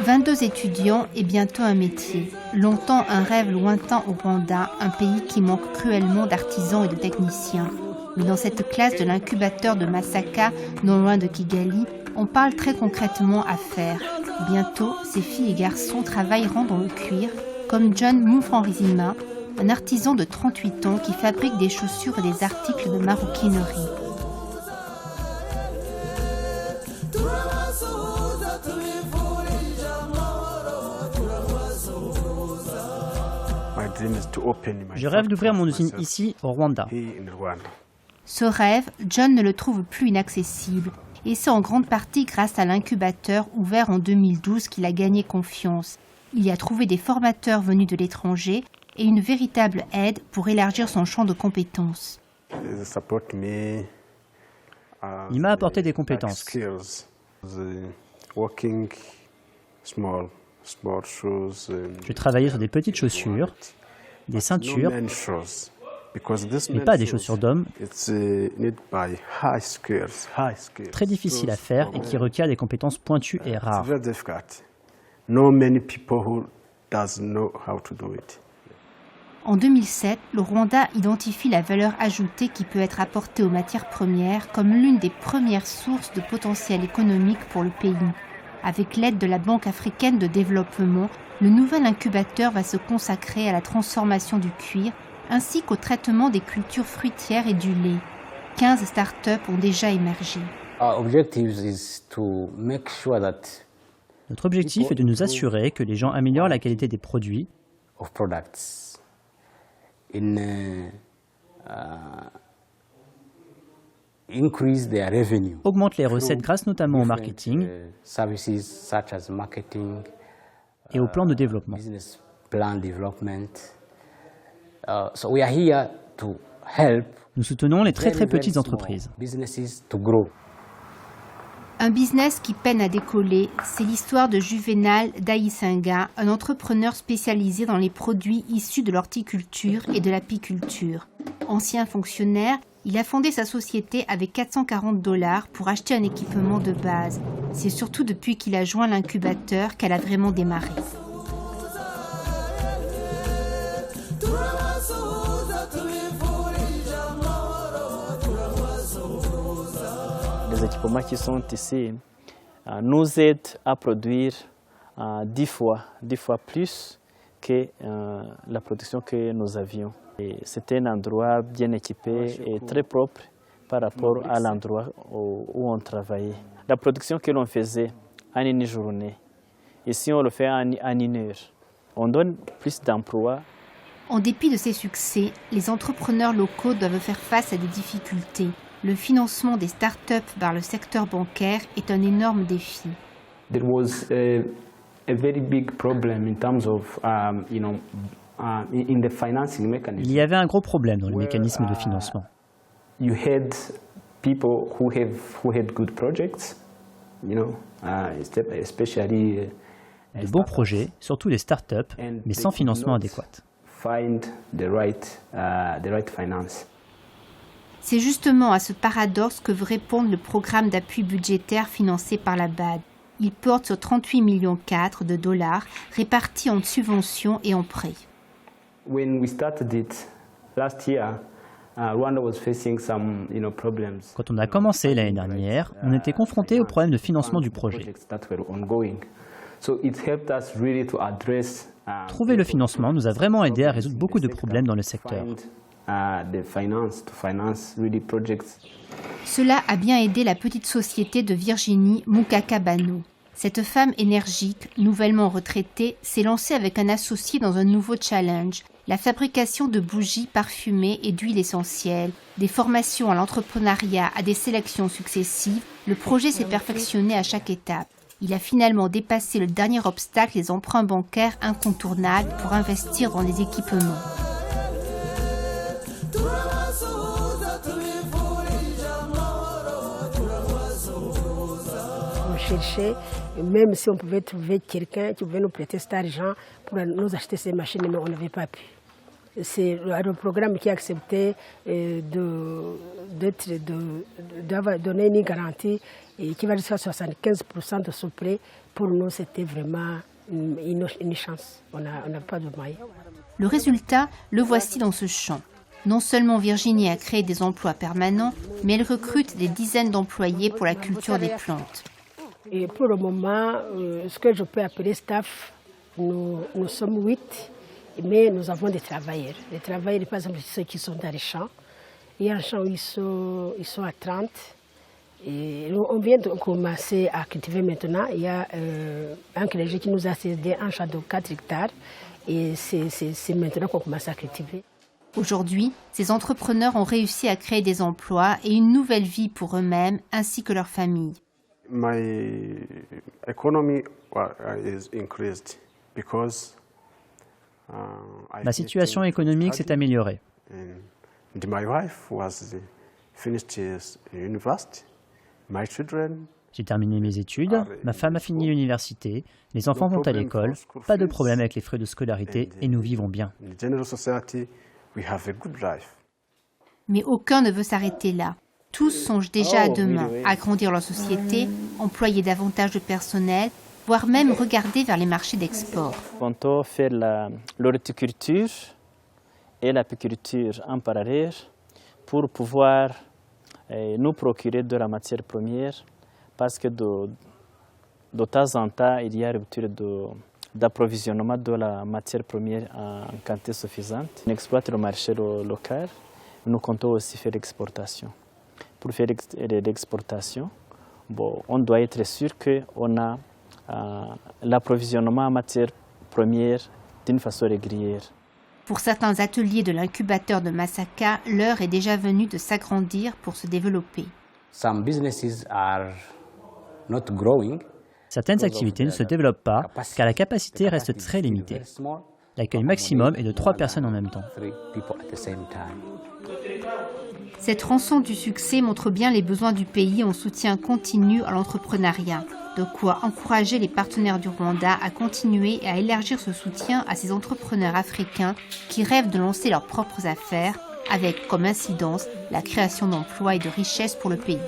22 étudiants et bientôt un métier. Longtemps un rêve lointain au Rwanda, un pays qui manque cruellement d'artisans et de techniciens. Mais dans cette classe de l'incubateur de Masaka, non loin de Kigali, on parle très concrètement affaires. Bientôt, ces filles et garçons travailleront dans le cuir, comme John Mufranzima, un artisan de 38 ans qui fabrique des chaussures et des articles de maroquinerie. Je rêve d'ouvrir mon usine ici, au Rwanda. Ce rêve, John ne le trouve plus inaccessible. Et c'est en grande partie grâce à l'incubateur ouvert en 2012 qu'il a gagné confiance. Il y a trouvé des formateurs venus de l'étranger et une véritable aide pour élargir son champ de compétences. Il m'a apporté des compétences. Je travaillais sur des petites chaussures, des ceintures, mais pas des chaussures d'hommes, très difficiles à faire et qui requièrent des compétences pointues et rares. En 2007, le Rwanda identifie la valeur ajoutée qui peut être apportée aux matières premières comme l'une des premières sources de potentiel économique pour le pays. Avec l'aide de la Banque africaine de développement, le nouvel incubateur va se consacrer à la transformation du cuir ainsi qu'au traitement des cultures fruitières et du lait. 15 start-up ont déjà émergé. Notre objectif est de nous assurer que les gens améliorent la qualité des produits, augmentent les recettes grâce notamment au marketing et au plan de développement. Nous soutenons les très petites entreprises. Un business qui peine à décoller, c'est l'histoire de Juvenal Daïsinga, un entrepreneur spécialisé dans les produits issus de l'horticulture et de l'apiculture. Ancien fonctionnaire, il a fondé sa société avec $440 pour acheter un équipement de base. C'est surtout depuis qu'il a joint l'incubateur qu'elle a vraiment démarré. Les équipements qui sont ici nous aident à produire 10 fois plus que la production que nous avions. C'était un endroit bien équipé et très propre par rapport à l'endroit où on travaillait. La production que l'on faisait en une journée, ici on le fait en une heure. On donne plus d'emplois. En dépit de ces succès, les entrepreneurs locaux doivent faire face à des difficultés. Le financement des start-up par le secteur bancaire est un énorme défi. There was a very big problem in terms of, in the financing mechanism. Il y avait un gros problème dans le mécanisme de financement. You had people who had good projects, especially De bons projets, surtout les start-up, mais sans financement adéquat. Find the right finance. C'est justement à ce paradoxe que veut répondre le programme d'appui budgétaire financé par la BAD. Il porte sur 38,4 millions de dollars répartis en subventions et en prêts. When we started it last year, Rwanda was facing some, problems. Quand on a commencé l'année dernière, on était confronté aux problèmes de financement du projet. So it helped us really to address, Trouver le financement nous a vraiment aidé à résoudre beaucoup de problèmes dans le secteur. Cela a bien aidé la petite société de Virginie Mukakabano. Cette femme énergique, nouvellement retraitée, s'est lancée avec un associé dans un nouveau challenge, la fabrication de bougies parfumées et d'huiles essentielles. Des formations à l'entrepreneuriat à des sélections successives, le projet s'est perfectionné à chaque étape. Il a finalement dépassé le dernier obstacle, les emprunts bancaires incontournables pour investir dans les équipements. On cherchait, même si on pouvait trouver quelqu'un qui pouvait nous prêter cet argent pour nous acheter ces machines, mais on n'avait pas pu. c'est le programme qui a accepté de donner une garantie et qui va jusqu'à 75% de ce prêt. Pour nous, c'était vraiment une chance. On n'a pas de moyens. Le résultat, le voici dans ce champ. Non seulement Virginie a créé des emplois permanents, mais elle recrute des dizaines d'employés pour la culture des plantes. Et pour le moment, ce que je peux appeler staff, nous sommes 8, mais nous avons des travailleurs. Les travailleurs, par exemple, ceux qui sont dans les champs. Il y a un champ où ils sont à 30. Et on vient de commencer à cultiver maintenant. Il y a un clergé qui nous a cédé un champ de 4 hectares. Et c'est maintenant qu'on commence à cultiver. Aujourd'hui, ces entrepreneurs ont réussi à créer des emplois et une nouvelle vie pour eux-mêmes ainsi que leur famille. My economy is increased because ma situation économique s'est améliorée. My wife was finished university. My children. J'ai terminé mes études, ma femme a fini l'université, les enfants vont à l'école, pas de problème avec les frais de scolarité et nous vivons bien. Mais aucun ne veut s'arrêter là. Tous songent déjà à demain, agrandir leur société, employer davantage de personnel, voire même regarder vers les marchés d'export. On peut faire l'horticulture et l'apiculture en parallèle pour pouvoir nous procurer de la matière première parce que de temps en temps, il y a rupture d'approvisionnement de la matière première en quantité suffisante. On exploite le marché local, nous comptons aussi faire l'exportation. Pour faire l'exportation, on doit être sûr qu'on a l'approvisionnement en matière première d'une façon régulière. Pour certains ateliers de l'incubateur de Masaka, l'heure est déjà venue de s'agrandir pour se développer. Certaines activités ne se développent pas car la capacité reste très limitée. L'accueil maximum est de 3 personnes en même temps. Cette rançon du succès montre bien les besoins du pays en soutien continu à l'entrepreneuriat. De quoi encourager les partenaires du Rwanda à continuer et à élargir ce soutien à ces entrepreneurs africains qui rêvent de lancer leurs propres affaires avec comme incidence la création d'emplois et de richesses pour le pays.